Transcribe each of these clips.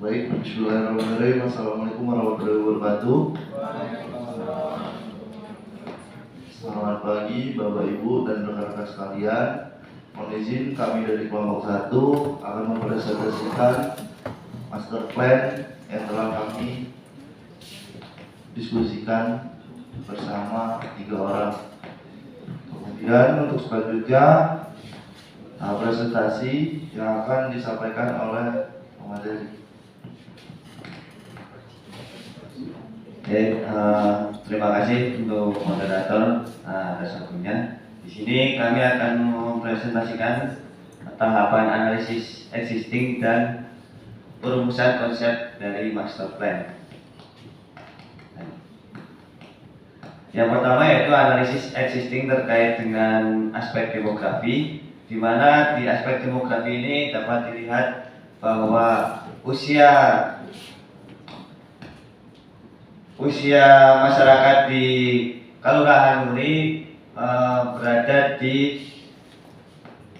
Baik, bismillahirrahmanirrahim. Assalamualaikum warahmatullahi wabarakatuh. Selamat pagi Bapak Ibu dan rekan-rekan sekalian. Mohon izin kami dari kelompok 1 akan mempresentasikan master plan yang telah kami diskusikan bersama 3 orang. Kemudian untuk selanjutnya presentasi yang akan disampaikan oleh pemateri. Terima kasih untuk moderator atas waktunya. Di sini kami akan mempresentasikan tahapan analisis existing dan perumusan konsep dari master plan. Yang pertama yaitu analisis existing terkait dengan aspek demografi, di mana di aspek demografi ini dapat dilihat bahwa usia masyarakat di Kelurahan Nuri berada di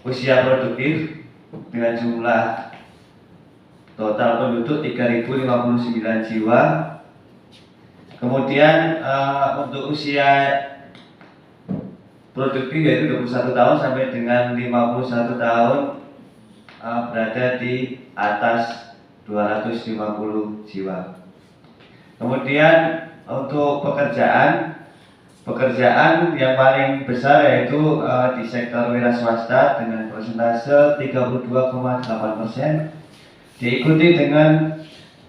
usia produktif dengan jumlah total penduduk 3.059 jiwa. Kemudian untuk usia produktif yaitu 21 tahun sampai dengan 51 tahun berada di atas 250 jiwa. Kemudian untuk pekerjaan yang paling besar yaitu di sektor wira swasta dengan persentase 32,8%, diikuti dengan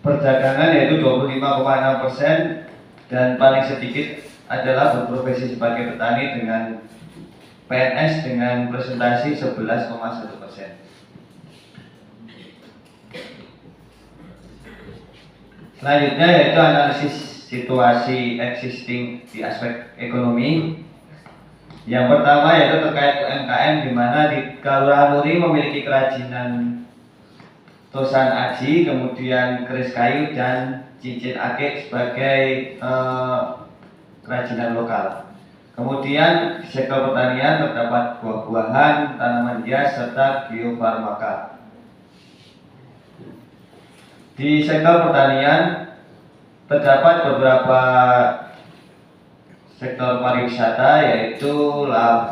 perdagangan yaitu 25,6%, dan paling sedikit adalah berprofesi sebagai petani dengan PNS dengan presentasi 11,1%. Selanjutnya yaitu analisis situasi existing di aspek ekonomi. Yang pertama yaitu terkait UMKM, di mana di Kelurahan Nuri memiliki kerajinan tosan aji, kemudian keris kayu dan cincin akik sebagai kerajinan lokal. Kemudian di sektor pertanian terdapat buah-buahan, tanaman hias serta biofarmaka. Di sektor pertanian terdapat beberapa sektor pariwisata yaitu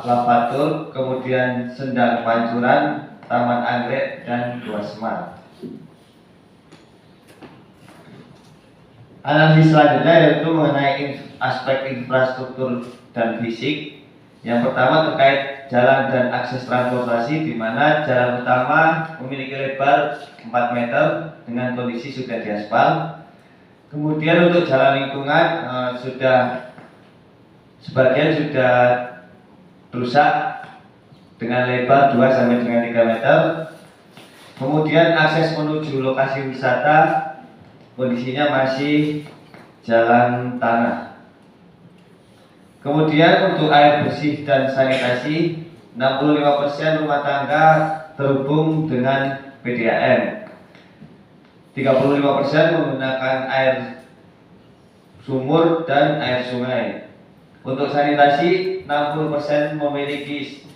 Lavatur, kemudian Sendang Pancuran, Taman Anggrek, dan Gua Semar. Analisis selanjutnya yaitu mengenai aspek infrastruktur dan fisik. Yang pertama terkait jalan dan akses transportasi, di mana jalan utama memiliki lebar 4 meter dengan kondisi sudah diaspal. Kemudian untuk jalan lingkungan sebagian sudah rusak dengan lebar 2 sampai dengan 3 meter. Kemudian akses menuju lokasi wisata kondisinya masih jalan tanah. Kemudian untuk air bersih dan sanitasi, 65% rumah tangga terhubung dengan PDAM, 35% menggunakan air sumur dan air sungai. Untuk sanitasi, 60% memiliki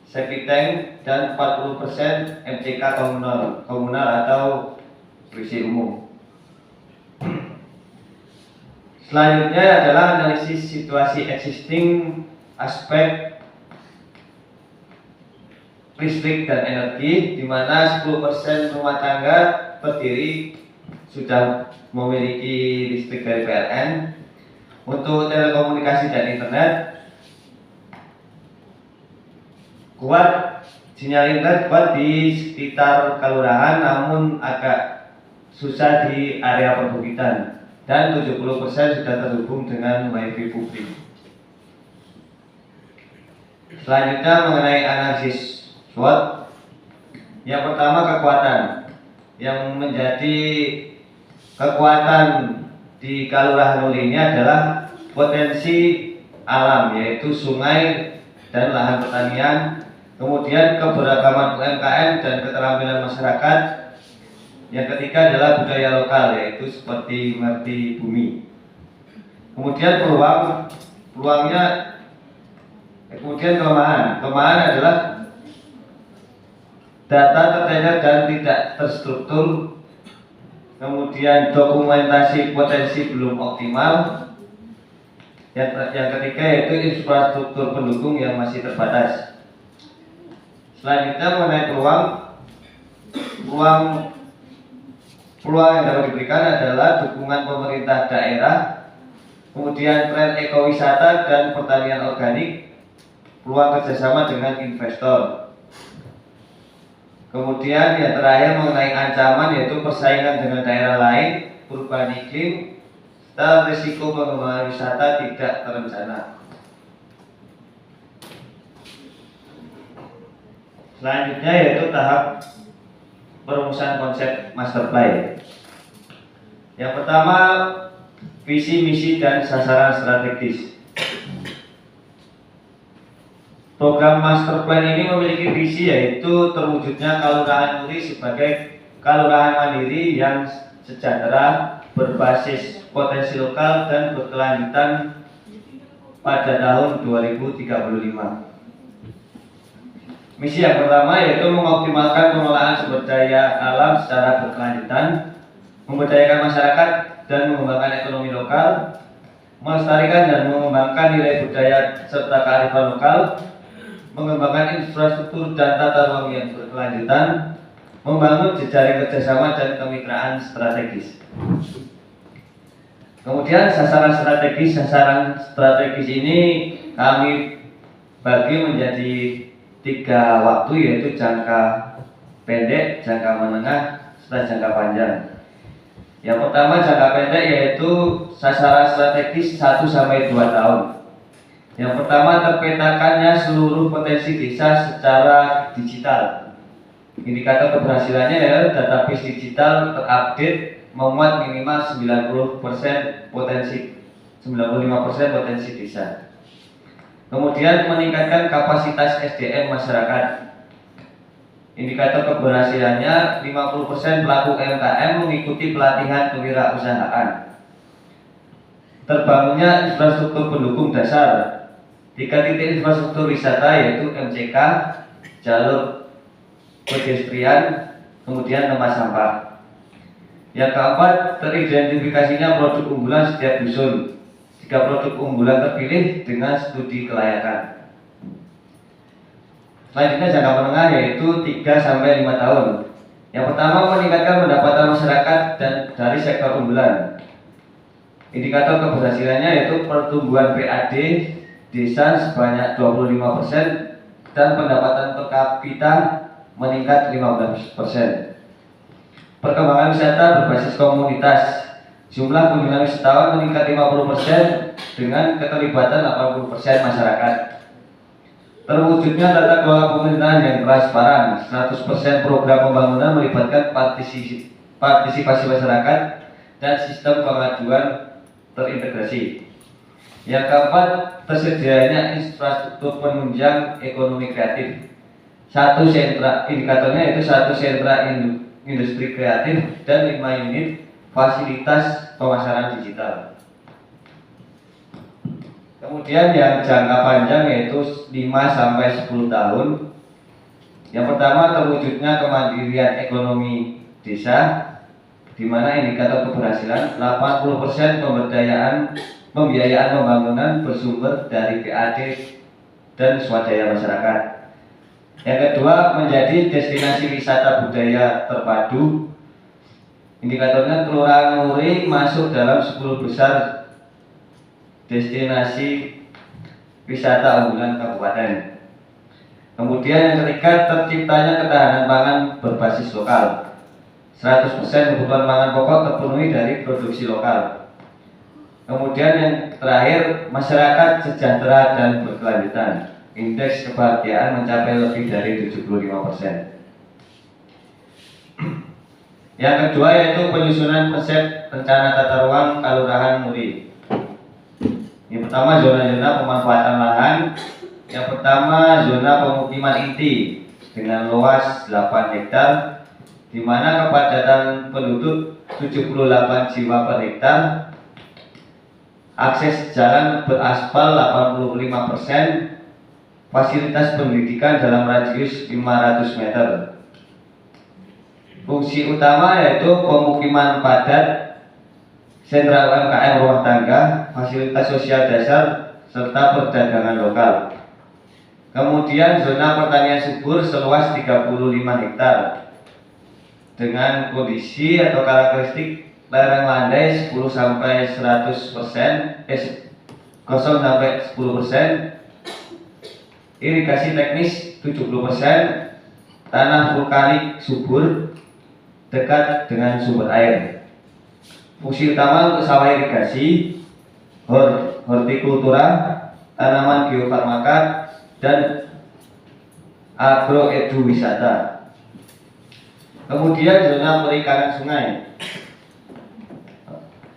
septic tank dan 40% MCK komunal atau WC umum. Selanjutnya adalah analisis situasi existing aspek listrik dan energi, di mana 10% rumah tangga berdiri sudah memiliki listrik dari PLN. Untuk telekomunikasi dan internet, sinyal internet kuat di sekitar kelurahan, namun agak susah di area perbukitan, dan 70% sudah terhubung dengan wifi publik. Selanjutnya mengenai analisis SWOT. Yang pertama kekuatan. Yang menjadi kekuatan di Kelurahan Nuri ini adalah potensi alam, yaitu sungai dan lahan pertanian, kemudian keberagaman UMKM dan keterampilan masyarakat. Yang ketiga adalah budaya lokal, yaitu seperti mengerti bumi. Kemudian kelemahan adalah data tercecer dan tidak terstruktur kemudian dokumentasi potensi belum optimal, yang ketiga yaitu infrastruktur pendukung yang masih terbatas. Selanjutnya mengenai peluang yang dapat diberikan adalah dukungan pemerintah daerah, kemudian tren ekowisata dan pertanian organik, peluang kerjasama dengan investor. Kemudian yang terakhir mengenai ancaman yaitu persaingan dengan daerah lain, perubahan iklim, dan risiko pengembangan wisata tidak terencana. Selanjutnya yaitu tahap perumusan konsep master plan. Yang pertama, visi, misi, dan sasaran strategis. Program master plan ini memiliki visi yaitu terwujudnya Kalurahan Muri sebagai kalurahan mandiri yang sejahtera, berbasis potensi lokal dan berkelanjutan pada tahun 2035. Misi yang pertama yaitu mengoptimalkan pengelolaan sumber daya alam secara berkelanjutan, memberdayakan masyarakat dan mengembangkan ekonomi lokal, melestarikan dan mengembangkan nilai budaya serta kearifan lokal, mengembangkan infrastruktur dan tata ruang yang berkelanjutan, membangun jejaring kerjasama dan kemitraan strategis. Kemudian sasaran strategis ini kami bagi menjadi 3 waktu, yaitu jangka pendek, jangka menengah, serta jangka panjang. Yang pertama jangka pendek yaitu sasaran strategis 1-2 tahun. Yang pertama, terpetakannya seluruh potensi desa secara digital. Indikator keberhasilannya adalah database digital terupdate memuat minimal 95% potensi desa. Kemudian meningkatkan kapasitas SDM masyarakat. Indikator keberhasilannya 50% pelaku UMKM mengikuti pelatihan kewirausahaan. Terbangunnya infrastruktur pendukung dasar. 3 titik infrastruktur wisata yaitu MCK, jalur pedestrian, kemudian tempat sampah. Yang keempat, teridentifikasinya produk unggulan setiap dusun. 3 produk unggulan terpilih dengan studi kelayakan. Selanjutnya jangka menengah yaitu 3-5 tahun. Yang pertama, meningkatkan pendapatan masyarakat dan dari sektor unggulan. Indikator keberhasilannya yaitu pertumbuhan PAD desa sebanyak 25% dan pendapatan per kapita meningkat 15%. Perkembangan wisata berbasis komunitas. Jumlah kunjungan wisatawan meningkat 50% dengan keterlibatan 80% masyarakat. Terwujudnya tata kelola pemerintahan yang transparan. 100% program pembangunan melibatkan partisipasi masyarakat dan sistem pengaduan terintegrasi. Yang keempat, tersedianya infrastruktur penunjang ekonomi kreatif. Indikatornya yaitu 1 sentra industri kreatif dan 5 unit fasilitas pemasaran digital. Kemudian yang jangka panjang yaitu 5-10 tahun. Yang pertama, terwujudnya kemandirian ekonomi desa, di mana indikator keberhasilan 80% pembiayaan pembangunan bersumber dari PAD dan swadaya masyarakat. Yang kedua, menjadi destinasi wisata budaya terpadu. Indikatornya Kelurahan Muri masuk dalam 10 besar destinasi wisata unggulan kabupaten. Kemudian yang ketiga, terciptanya ketahanan pangan berbasis lokal. 100% kebutuhan pangan pokok terpenuhi dari produksi lokal. Kemudian yang terakhir, masyarakat sejahtera dan berkelanjutan. Indeks kebahagiaan mencapai lebih dari 75%. Yang kedua yaitu penyusunan konsep rencana tata ruang Kalurahan Muri. Yang pertama, zona-zona pemanfaatan lahan. Yang pertama, zona pemukiman inti dengan luas 8 hektar, di mana kepadatan penduduk 78 jiwa per hektar, akses jalan beraspal 85%, fasilitas pendidikan dalam radius 500 meter. Fungsi utama yaitu pemukiman padat, sentra UMKM rumah tangga, fasilitas sosial dasar, serta perdagangan lokal. Kemudian zona pertanian subur seluas 35 hektar dengan kondisi atau karakteristik lereng landai 10 sampai 100%, 0 sampai 10%, irigasi teknis 70%, tanah vulkanik subur dekat dengan sumber air. Fungsi utama untuk sawah irigasi, hortikultura, tanaman geofarmaka, dan agroeduwisata. Kemudian zona perikanan sungai.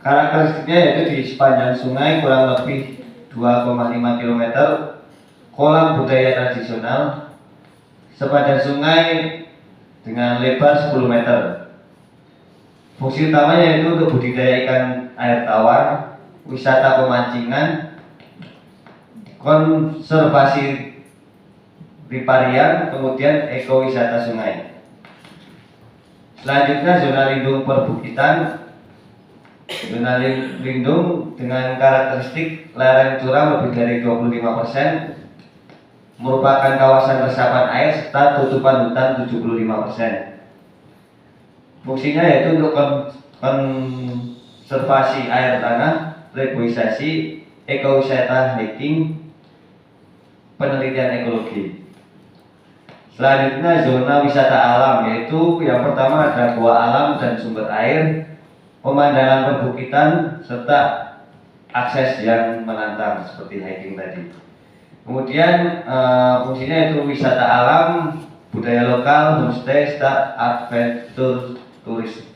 Karakteristiknya yaitu di sepanjang sungai kurang lebih 2,5 km kolam budaya tradisional, sepadan sungai dengan lebar 10 meter. Fungsi utamanya yaitu untuk budidaya ikan air tawar, wisata pemancingan, konservasi riparian, kemudian ekowisata sungai. Selanjutnya zona lindung perbukitan. Zona lindung dengan karakteristik lereng curam lebih dari 25%, merupakan kawasan resapan air serta tutupan hutan 75%. Fungsinya yaitu untuk konservasi air tanah, reboisasi, ekowisata hiking, penelitian ekologi. Selanjutnya zona wisata alam, yaitu yang pertama ada gua alam dan sumber air, pemandangan perbukitan, serta akses yang menantang seperti hiking tadi. Kemudian fungsinya itu wisata alam, budaya lokal, homestay, serta adventure tourism.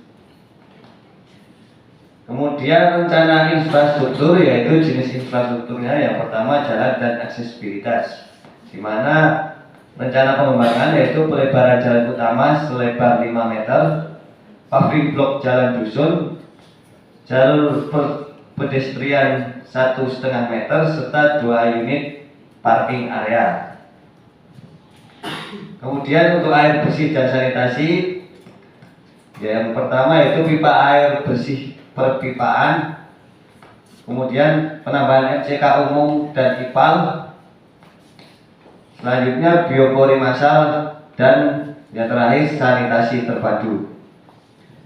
Kemudian rencana infrastruktur, yaitu jenis infrastrukturnya yang pertama jalan dan aksesibilitas, di mana rencana pengembangan yaitu pelebaran jalan utama selebar 5 meter, paving blok jalan dusun, jalur pedestrian 1,5 meter, serta 2 unit parking area. Kemudian untuk air bersih dan sanitasi, yang pertama yaitu pipa air bersih perpipaan, kemudian penambahan MCK umum dan IPAL. Selanjutnya biopori massal, dan yang terakhir sanitasi terpadu.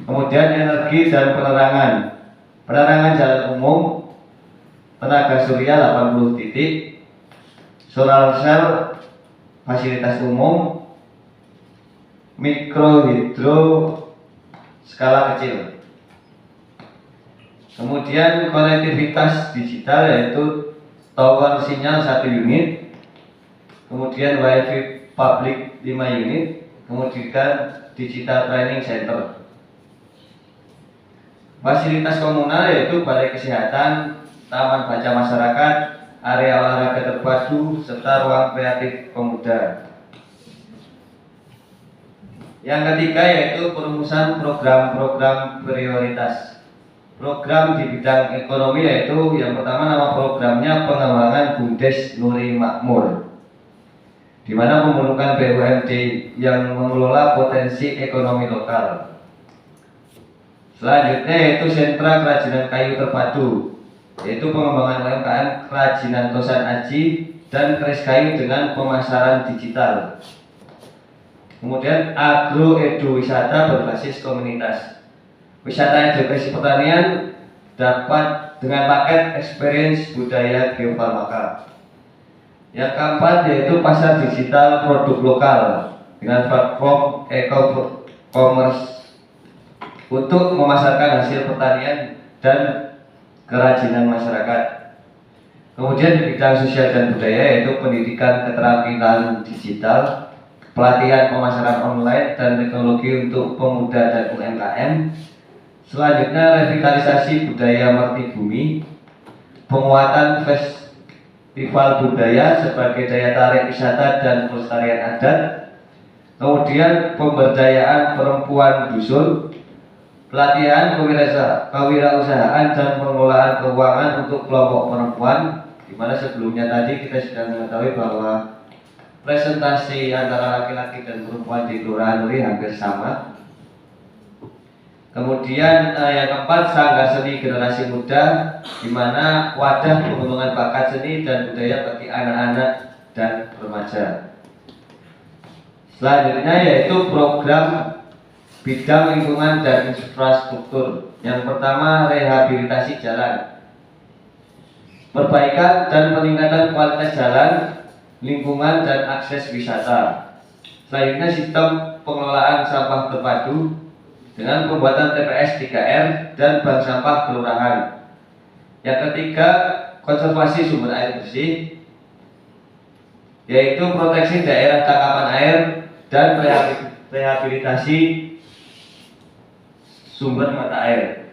Kemudian energi dan penerangan jalan umum, tenaga surya 80 titik, solar cell, fasilitas umum, mikro hidro skala kecil. Kemudian konektivitas digital yaitu tower sinyal 1 unit, kemudian wifi public 5 unit, kemudian digital training center. Fasilitas komunal yaitu balai kesehatan, taman baca masyarakat, area olahraga terpadu, serta ruang kreatif pemuda. Yang ketiga yaitu perumusan program-program prioritas. Program di bidang ekonomi yaitu yang pertama nama programnya pengembangan BUMDes Nuri Makmur, di mana memerlukan BUMD yang mengelola potensi ekonomi lokal. Selanjutnya yaitu sentra kerajinan kayu terpadu, yaitu pengembangan UMKM kerajinan tosan aji dan keris kayu dengan pemasaran digital. Kemudian agroeduwisata berbasis komunitas. Wisata edukasi pertanian dapat dengan paket experience budaya geofarmaka. Yang keempat yaitu pasar digital produk lokal dengan platform e-commerce untuk memasarkan hasil pertanian dan kerajinan masyarakat. Kemudian di bidang sosial dan budaya yaitu pendidikan keterampilan digital, pelatihan pemasaran online dan teknologi untuk pemuda dan UMKM. Selanjutnya revitalisasi budaya Merti Bumi, penguatan festival budaya sebagai daya tarik wisata dan pelestarian adat. Kemudian pemberdayaan perempuan dusun, pelatihan kewirausahaan dan pengelolaan keuangan untuk kelompok perempuan, di mana sebelumnya tadi kita sudah mengetahui bahwa presentasi antara laki-laki dan perempuan di Kelurahan Nuri hampir sama. Kemudian yang keempat, Sanggar Seni Generasi Muda, di mana wadah pengembangan bakat seni dan budaya bagi anak-anak dan remaja. Selanjutnya yaitu program bidang lingkungan dan infrastruktur. Yang pertama, rehabilitasi jalan, perbaikan dan peningkatan kualitas jalan, lingkungan dan akses wisata. Selanjutnya, sistem pengelolaan sampah terpadu dengan pembuatan TPS 3R dan bank sampah kelurahan. Yang ketiga, konservasi sumber air bersih, yaitu proteksi daerah tangkapan air dan rehabilitasi sumber mata air.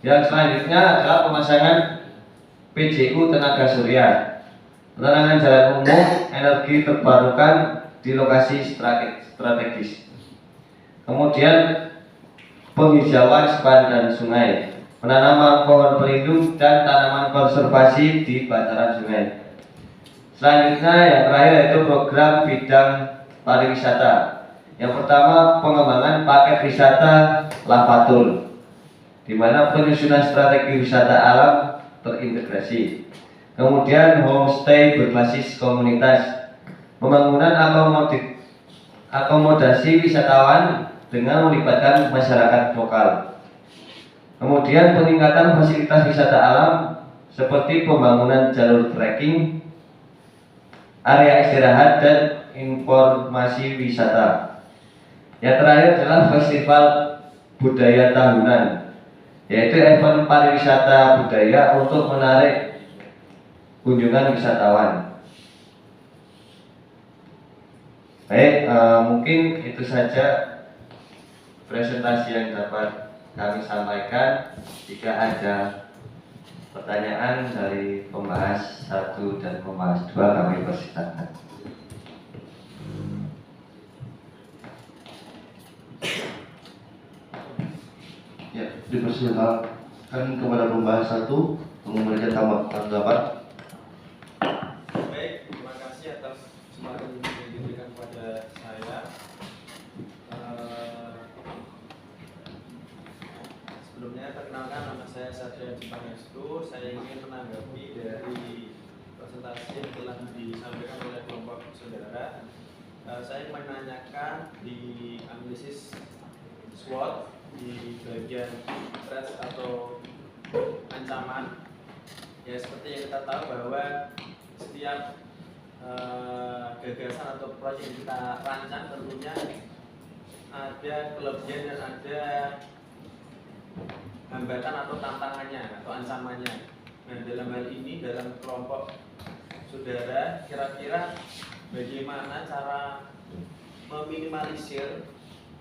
Yang selanjutnya adalah pemasangan PJU tenaga surya, penerangan jalan umum, energi terbarukan di lokasi strategis. Kemudian penghijauan sepanjang sungai, penanaman pohon pelindung dan tanaman konservasi di bantaran sungai. Selanjutnya yang terakhir yaitu program bidang pariwisata. Yang pertama, pengembangan paket wisata Lavatul, di mana penyusunan strategi wisata alam terintegrasi. Kemudian homestay berbasis komunitas, pembangunan akomodasi wisatawan dengan melibatkan masyarakat lokal. Kemudian peningkatan fasilitas wisata alam seperti pembangunan jalur trekking, area istirahat dan informasi wisata. Yang terakhir adalah festival budaya tahunan, yaitu event pariwisata budaya untuk menarik kunjungan wisatawan. Baik, mungkin itu saja presentasi yang dapat kami sampaikan. Jika ada pertanyaan dari pembahas 1 dan pembahas 2, kami persilakan. Ya, dipersilakan kepada pembahas 1 untuk memberikan tanggapan. Baik, terima kasih atas kesempatan yang diberikan kepada saya. Sebelumnya perkenalkan, nama saya Satria Cipangestu. Saya ingin menanggapi dari presentasi yang telah disampaikan oleh kelompok saudara. Saya menanyakan di analisis SWOT di bagian threats atau ancaman. Ya, seperti yang kita tahu bahwa setiap gagasan atau proyek yang kita rancang tentunya ada kelebihan dan ada hambatan atau tantangannya atau ancamannya. Nah, dalam hal ini dalam kelompok saudara, kira-kira bagaimana cara meminimalisir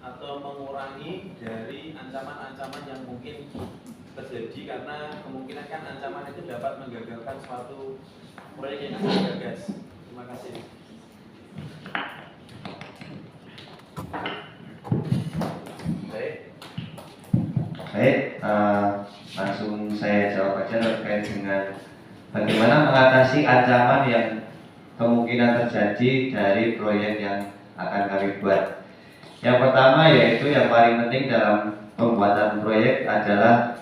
atau mengurangi dari ancaman-ancaman yang mungkin terjadi, karena kemungkinan kan ancaman itu dapat menggagalkan suatu proyek yang akan gagas. Terima kasih. Baik, langsung saya jawab aja terkait dengan bagaimana mengatasi ancaman yang kemungkinan terjadi dari proyek yang akan kami buat. Yang pertama yaitu yang paling penting dalam pembuatan proyek adalah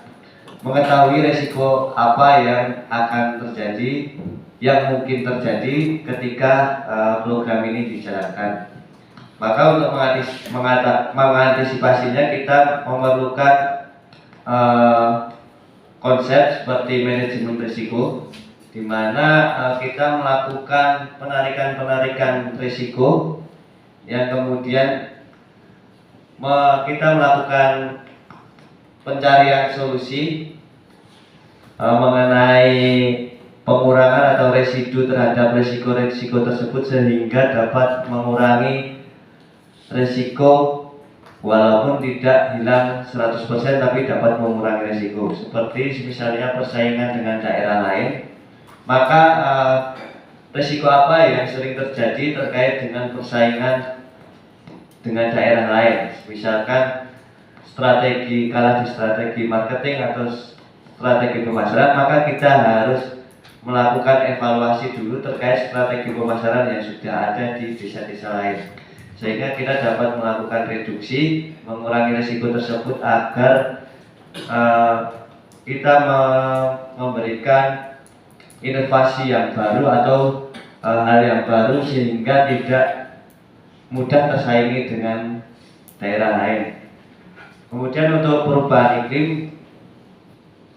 mengetahui resiko apa yang akan terjadi, yang mungkin terjadi ketika program ini dijalankan. Maka untuk mengantisipasinya kita memerlukan konsep seperti manajemen risiko, di mana kita melakukan penarikan risiko, yang kemudian kita melakukan pencarian solusi mengenai pengurangan atau residu terhadap risiko tersebut, sehingga dapat mengurangi risiko walaupun tidak hilang 100% tapi dapat mengurangi risiko. Seperti misalnya persaingan dengan daerah lain, maka risiko apa yang sering terjadi terkait dengan persaingan dengan daerah lain? Misalkan kalah di strategi marketing atau strategi pemasaran, maka kita harus melakukan evaluasi dulu terkait strategi pemasaran yang sudah ada di desa-desa lain. sehingga kita dapat melakukan reduksi, mengurangi risiko tersebut agar kita memberikan inovasi yang baru atau hal yang baru sehingga tidak mudah tersaingi dengan daerah lain. Kemudian untuk perubahan iklim,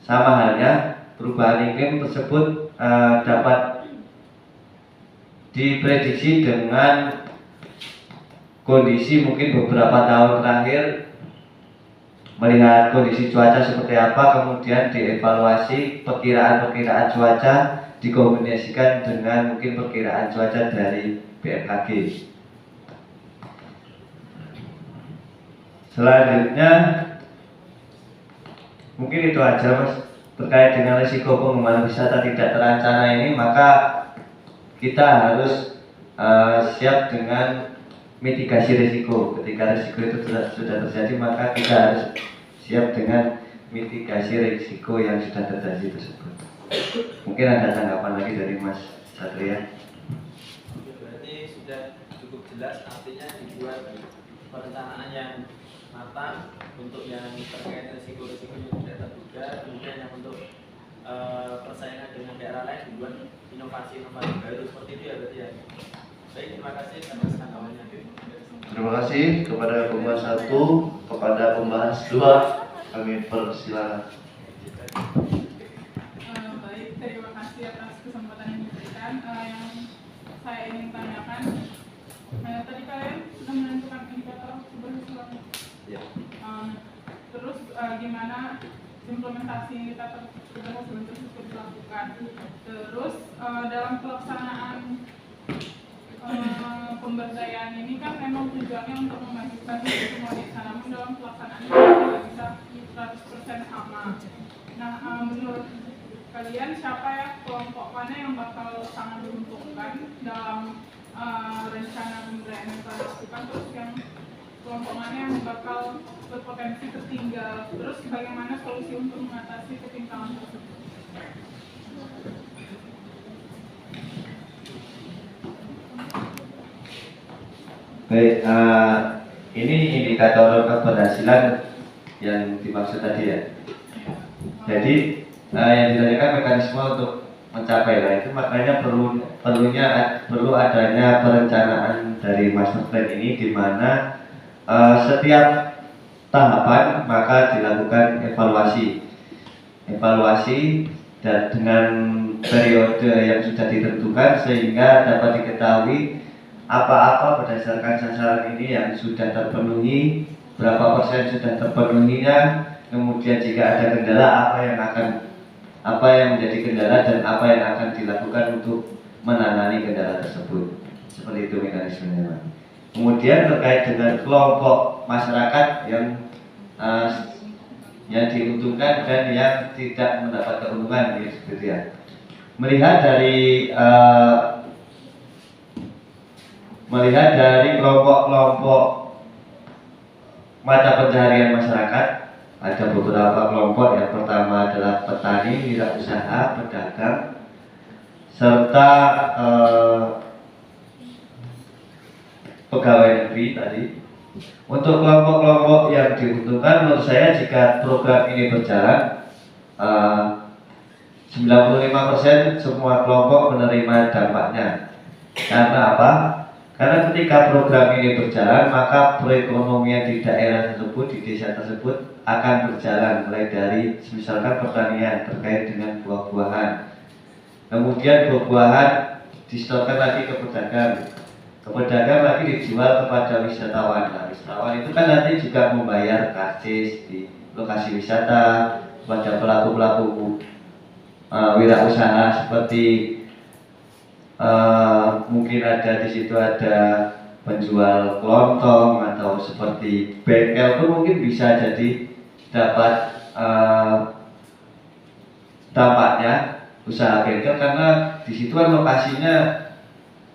sama halnya perubahan iklim tersebut dapat diprediksi dengan kondisi mungkin beberapa tahun terakhir, melihat kondisi cuaca seperti apa, kemudian dievaluasi perkiraan cuaca dikombinasikan dengan mungkin perkiraan cuaca dari BMKG. Selanjutnya mungkin itu aja Mas terkait dengan risiko pengembangan wisata tidak terencana ini, maka kita harus siap dengan mitigasi risiko. Ketika risiko itu sudah terjadi, maka kita harus siap dengan mitigasi risiko yang sudah terjadi tersebut. Mungkin ada tanggapan lagi dari Mas Satria? Berarti sudah cukup jelas, artinya dibuat perencanaan yang matang untuk yang terkait risiko-risiko yang tidak terduga, kemudian yang untuk persaingan dengan daerah lain dibuat inovasi-inovasi baru seperti itu ya berarti ya. Baik, terima kasih atas tanggapannya. Terima kasih kepada pembahas 1, kepada pembahas 2 kami persilakan. Baik, terima kasih atas kesempatan yang diberikan. Yang saya ingin tanyakan, tadi kalian sudah menentukan indikator keberhasilan. Ya. Terus gimana implementasi indikator keberhasilan tersebut dilakukan? Terus dalam pelaksanaan pemberdayaan ini kan memang tujuannya untuk memajukan semua desa, namun dalam pelaksanaan ini tidak bisa 100% sama. Nah, menurut kalian siapa ya kelompok mana yang bakal sangat diuntungkan dalam rencana pemberdayaan yang telah dilakukan, terus yang kelompok mana yang bakal berpotensi tertinggal, terus bagaimana solusi untuk mengatasi ketimpangan tersebut? Baik, ini indikator keberhasilan yang dimaksud tadi ya. Jadi yang ditanyakan mekanisme untuk mencapai, nah itu makanya perlu adanya perencanaan dari master plan ini, di mana setiap tahapan maka dilakukan evaluasi dan dengan periode yang sudah ditentukan sehingga dapat diketahui apa-apa berdasarkan sasaran ini yang sudah terpenuhi, berapa persen sudah terpenuhinya, kemudian jika ada kendala apa yang menjadi kendala dan apa yang akan dilakukan untuk menangani kendala tersebut. Seperti itu mekanismenya. Kemudian terkait dengan kelompok masyarakat yang diuntungkan dan yang tidak mendapat keuntungan, gitu ya. Melihat dari kelompok-kelompok mata pencaharian masyarakat, ada beberapa kelompok. Yang pertama adalah petani, wirausaha, pedagang, serta pegawai negeri tadi. Untuk kelompok-kelompok yang diuntungkan, menurut saya jika program ini berjalan, 95% semua kelompok menerima dampaknya. Karena apa? Karena ketika program ini berjalan, maka perekonomian di daerah tersebut, di desa tersebut akan berjalan, mulai dari misalkan pertanian terkait dengan buah-buahan. Kemudian buah-buahan disetorkan lagi ke pedagang. Ke pedagang lagi dijual kepada wisatawan. Nah, wisatawan itu kan nanti juga membayar karcis di lokasi wisata kepada pelaku-pelaku wirausaha seperti mungkin ada di situ ada penjual kelontong atau seperti bengkel pun mungkin bisa jadi dapat dampaknya usaha bengkel, karena di situ kan lokasinya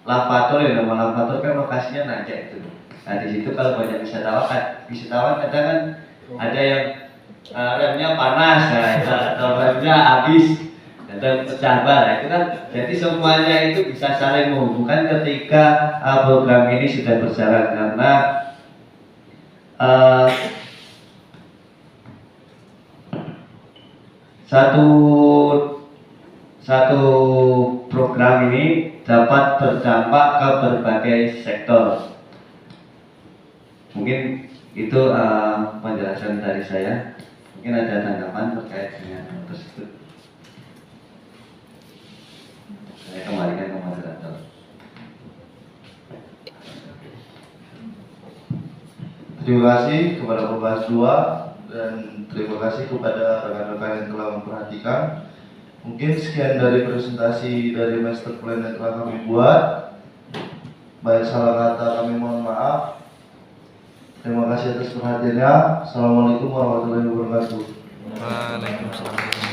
lavator ya, nama lavator kan lokasinya nanjak itu. Nah di situ kalau banyak wisatawan kadang kan ada yang remnya panas, nah, atau remnya habis dan dan pecah belah itu kan, jadi semuanya itu bisa saling menghubungkan ketika program ini sudah berjalan, karena satu program ini dapat berdampak ke berbagai sektor. Mungkin itu penjelasan dari saya. Mungkin ada tanggapan terkait dengan hal tersebut. Saya kembalikan ke moderator. Terima kasih kepada pembahas 2 dan terima kasih kepada rekan-rekan yang telah memperhatikan. Mungkin sekian dari presentasi dari master plan yang telah kami buat. Baik salah kata kami mohon maaf. Terima kasih atas perhatiannya. Assalamualaikum warahmatullahi wabarakatuh. Waalaikumsalam.